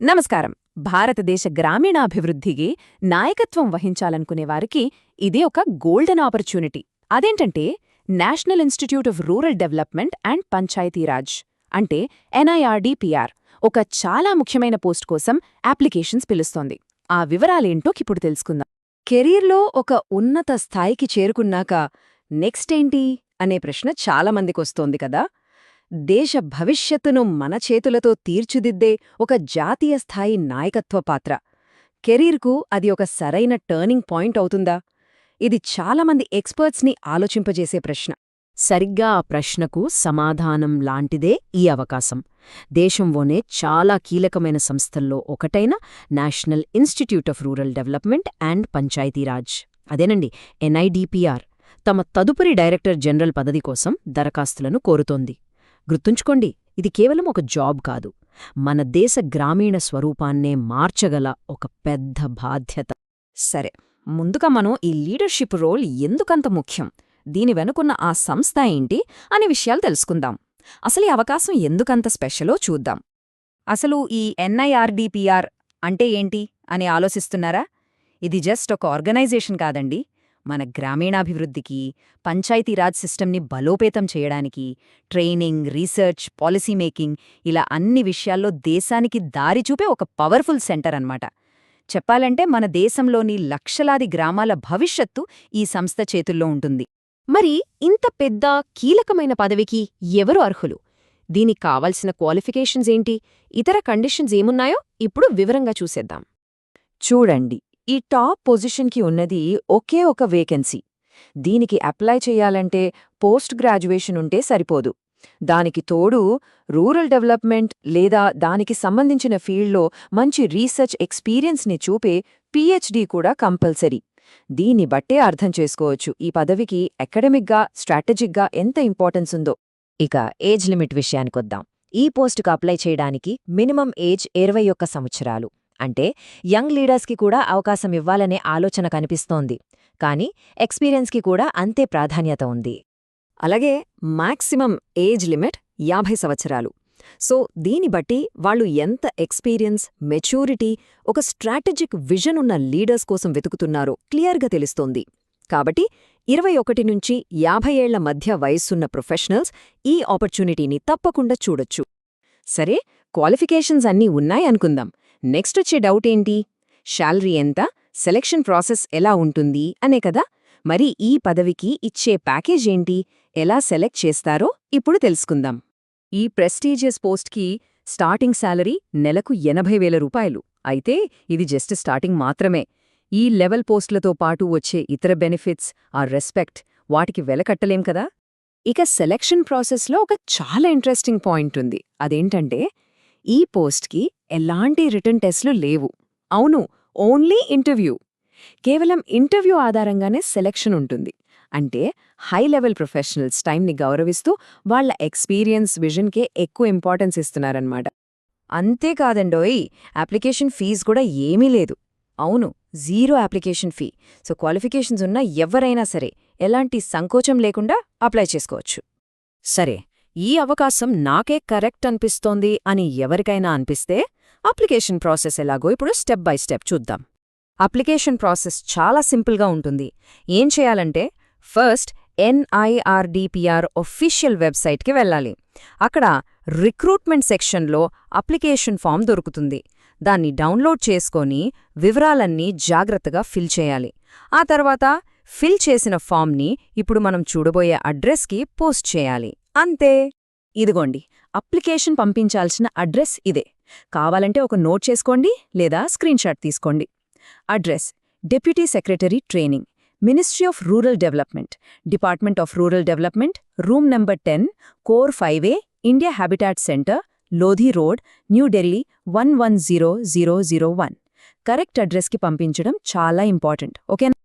నమస్కారం. భారతదేశ గ్రామీణాభివృద్ధికి నాయకత్వం వహించాలనుకునేవారికి ఇది ఒక గోల్డెన్ ఆపర్చునిటీ. అదేంటంటే national institute of rural development and Panchayati Raj అంటే NIRDPR ఒక చాలా ముఖ్యమైన పోస్ట్ కోసం అప్లికేషన్స్ పిలుస్తోంది. ఆ వివరాలేంటో ఇప్పుడు తెలుసుకుందాం. కెరీర్లో ఒక ఉన్నత స్థాయికి చేరుకున్నాక నెక్స్ట్ ఏంటి అనే ప్రశ్న చాలామందికొస్తోంది కదా. దేశ భవిష్యత్తును మన చేతులతో తీర్చిదిద్దే ఒక జాతీయ స్థాయి నాయకత్వ పాత్ర. కెరీర్కు అది ఒక సరైన టర్నింగ్ పాయింట్ అవుతుందా? ఇది చాలామంది ఎక్స్పర్ట్స్ని ఆలోచింపజేసే ప్రశ్న. సరిగ్గా ఆ ప్రశ్నకు సమాధానం లాంటిదే ఈ అవకాశం. దేశంలోనే చాలా కీలకమైన సంస్థల్లో ఒకటైన national institute of rural development and Panchayati Raj అదేనండి NIDPR తమ తదుపరి డైరెక్టర్ జనరల్ పదవి కోసం దరఖాస్తులను కోరుతోంది. గుర్తుంచుకోండి, ఇది కేవలం ఒక జాబ్ కాదు, మన దేశ గ్రామీణ స్వరూపాన్నే మార్చగల ఒక పెద్ద బాధ్యత. సరే, ముందుగా మనం ఈ లీడర్షిప్ రోల్ ఎందుకంత ముఖ్యం, దీని వెనుకున్న ఆ సంస్థ ఏంటి అనే విషయాలు తెలుసుకుందాం. అసలు ఈ అవకాశం ఎందుకంత స్పెషలో చూద్దాం. అసలు ఈ NIRDPR అంటే ఏంటి అని ఆలోచిస్తున్నారా? ఇది జస్ట్ ఒక ఆర్గనైజేషన్ కాదండి. మన గ్రామీణాభివృద్ధికి, పంచాయతీరాజ్ సిస్టమ్ని బలోపేతం చేయడానికి ట్రైనింగ్, రీసెర్చ్, పాలసీ మేకింగ్ ఇలా అన్ని విషయాల్లో దేశానికి దారి చూపే ఒక పవర్ఫుల్ సెంటర్ అన్నమాట. చెప్పాలంటే మన దేశంలోని లక్షలాది గ్రామాల భవిష్యత్తు ఈ సంస్థ చేతుల్లో ఉంటుంది. మరి ఇంత పెద్ద కీలకమైన పదవికి ఎవరు అర్హులు? దీనికి కావాల్సిన క్వాలిఫికేషన్స్ ఏంటి, ఇతర కండిషన్స్ ఏమున్నాయో ఇప్పుడు వివరంగా చూసేద్దాం. చూడండి, ఈ టాప్ పొజిషన్కి ఉన్నది ఒకే ఒక వేకెన్సీ. దీనికి అప్లై చేయాలంటే పోస్ట్ గ్రాడ్యుయేషన్ ఉంటే సరిపోదు. దానికి తోడు రూరల్ డెవలప్మెంట్ లేదా దానికి సంబంధించిన ఫీల్డ్లో మంచి రీసెర్చ్ ఎక్స్పీరియన్స్ని చూపే PhD కూడా కంపల్సరీ. దీన్ని బట్టే అర్థం చేసుకోవచ్చు ఈ పదవికి అకాడమిక్గా, స్ట్రాటజిక్గా ఎంత ఇంపార్టెన్స్ ఉందో. ఇక ఏజ్ లిమిట్ విషయానికొద్దాం. ఈ పోస్టుకు అప్లై చేయడానికి మినిమం ఏజ్ 21 సంవత్సరాలు. అంటే యంగ్ లీడర్స్కి కూడా అవకాశం ఇవ్వాలనే ఆలోచన కనిపిస్తోంది. కానీ ఎక్స్పీరియన్స్కి కూడా అంతే ప్రాధాన్యత ఉంది. అలాగే మాక్సిమం ఏజ్ లిమిట్ 50 సంవత్సరాలు. సో దీన్ని బట్టి వాళ్ళు ఎంత ఎక్స్పీరియన్స్, మెచ్యూరిటీ, ఒక స్ట్రాటజిక్ విజన్ ఉన్న లీడర్స్ కోసం వెతుకుతున్నారో క్లియర్గా తెలుస్తోంది. కాబట్టి 21 నుంచి 50 ఏళ్ల మధ్య వయస్సున్న ప్రొఫెషనల్స్ ఈ ఆపర్చునిటీని తప్పకుండా చూడొచ్చు. సరే, క్వాలిఫికేషన్స్ అన్నీ ఉన్నాయనుకుందాం. నెక్స్ట్ వచ్చే డౌట్ ఏంటి? శాలరీ ఎంత, సెలెక్షన్ ప్రాసెస్ ఎలా ఉంటుంది అనే కదా. మరి ఈ పదవికి ఇచ్చే ప్యాకేజ్ ఏంటి, ఎలా సెలెక్ట్ చేస్తారో ఇప్పుడు తెలుసుకుందాం. ఈ ప్రెస్టీజియస్ పోస్ట్కి స్టార్టింగ్ శాలరీ నెలకు 80,000 రూపాయలు. అయితే ఇది జస్ట్ స్టార్టింగ్ మాత్రమే. ఈ లెవెల్ పోస్టులతో పాటు వచ్చే ఇతర బెనిఫిట్స్, ఆ రెస్పెక్ట్, వాటికి వెలకట్టలేం కదా. ఇక సెలెక్షన్ ప్రాసెస్లో ఒక చాలా ఇంట్రెస్టింగ్ పాయింట్ ఉంది. అదేంటంటే ఈ పోస్ట్కి ఎలాంటి రిటర్న్ టెస్ట్లు లేవు. అవును, ఓన్లీ ఇంటర్వ్యూ. కేవలం ఇంటర్వ్యూ ఆధారంగానే సెలెక్షన్ ఉంటుంది. అంటే హై లెవెల్ ప్రొఫెషనల్స్ టైంని గౌరవిస్తూ వాళ్ల ఎక్స్పీరియన్స్, విజన్కే ఎక్కువ ఇంపార్టెన్స్ ఇస్తున్నారన్నమాట. అంతేకాదండోయ్, అప్లికేషన్ ఫీజు కూడా ఏమీ లేదు. అవును, 0 అప్లికేషన్ ఫీ. సో క్వాలిఫికేషన్స్ ఉన్న ఎవరైనా సరే ఎలాంటి సంకోచం లేకుండా అప్లై చేసుకోవచ్చు. సరే, ఈ అవకాశం నాకే కరెక్ట్ అనిపిస్తోంది అని ఎవరికైనా అనిపిస్తే అప్లికేషన్ ప్రాసెస్ ఎలాగో ఇప్పుడు స్టెప్ బై స్టెప్ చూద్దాం. అప్లికేషన్ ప్రాసెస్ చాలా సింపుల్గా ఉంటుంది. ఏం చేయాలంటే ఫస్ట్ NIRDPR ఒఫీషియల్ వెబ్సైట్కి వెళ్ళాలి. అక్కడ రిక్రూట్మెంట్ సెక్షన్లో అప్లికేషన్ ఫామ్ దొరుకుతుంది. దాన్ని డౌన్లోడ్ చేసుకొని వివరాలన్నీ జాగ్రత్తగా ఫిల్ చేయాలి. ఆ తర్వాత ఫిల్ చేసిన ఫామ్ని ఇప్పుడు మనం చూడబోయే అడ్రస్కి పోస్ట్ చేయాలి. అంతే. ఇదిగోండి, అప్లికేషన్ పంపించాల్సిన అడ్రస్ ఇదే. కావాలంటే ఒక నోట్ చేసుకోండి లేదా స్క్రీన్షాట్ తీసుకోండి. Address: deputy secretary training, ministry of rural development, department of rural development, room number 10, core 5A, India habitat centre, Lodhi road, New Delhi 110001. Correct అడ్రస్కి పంపించడం చాలా ఇంపార్టెంట్. ఓకేనా?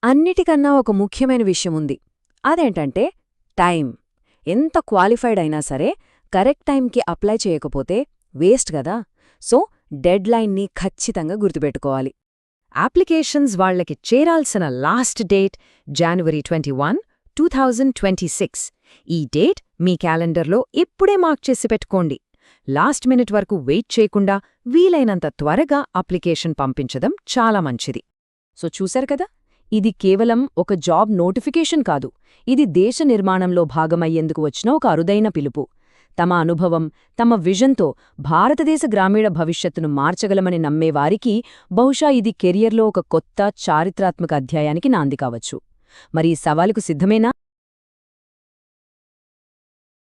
అన్నిటికన్నా ఒక ముఖ్యమైన విషయం ఉంది. అదేంటంటే టైం. ఎంత క్వాలిఫైడ్ అయినా సరే కరెక్ట్ టైంకి అప్లై చేయకపోతే వేస్ట్ కదా. సో డెడ్ లైన్ని ఖచ్చితంగా గుర్తుపెట్టుకోవాలి. అప్లికేషన్స్ వాళ్లకి చేరాల్సిన లాస్ట్ డేట్ January 21, 2026. ఈ డేట్ మీ క్యాలెండర్లో ఇప్పుడే మార్క్ చేసి పెట్టుకోండి. లాస్ట్ మినిట్ వరకు వెయిట్ చేయకుండా వీలైనంత త్వరగా అప్లికేషన్ పంపించడం చాలా మంచిది. సో చూశారు కదా, ఇది కేవలం ఒక జాబ్ నోటిఫికేషన్ కాదు, ఇది దేశ నిర్మాణంలో భాగమయ్యేందుకు వచ్చిన ఒక అరుదైన పిలుపు. తమ అనుభవం, తమ విజన్తో భారతదేశ గ్రామీణ భవిష్యత్తును మార్చగలమని నమ్మేవారికి బహుశా ఇది కెరియర్లో ఒక కొత్త చారిత్రాత్మక అధ్యాయానికి నాంది కావచ్చు. మరి ఈ సవాలుకు సిద్ధమేనా?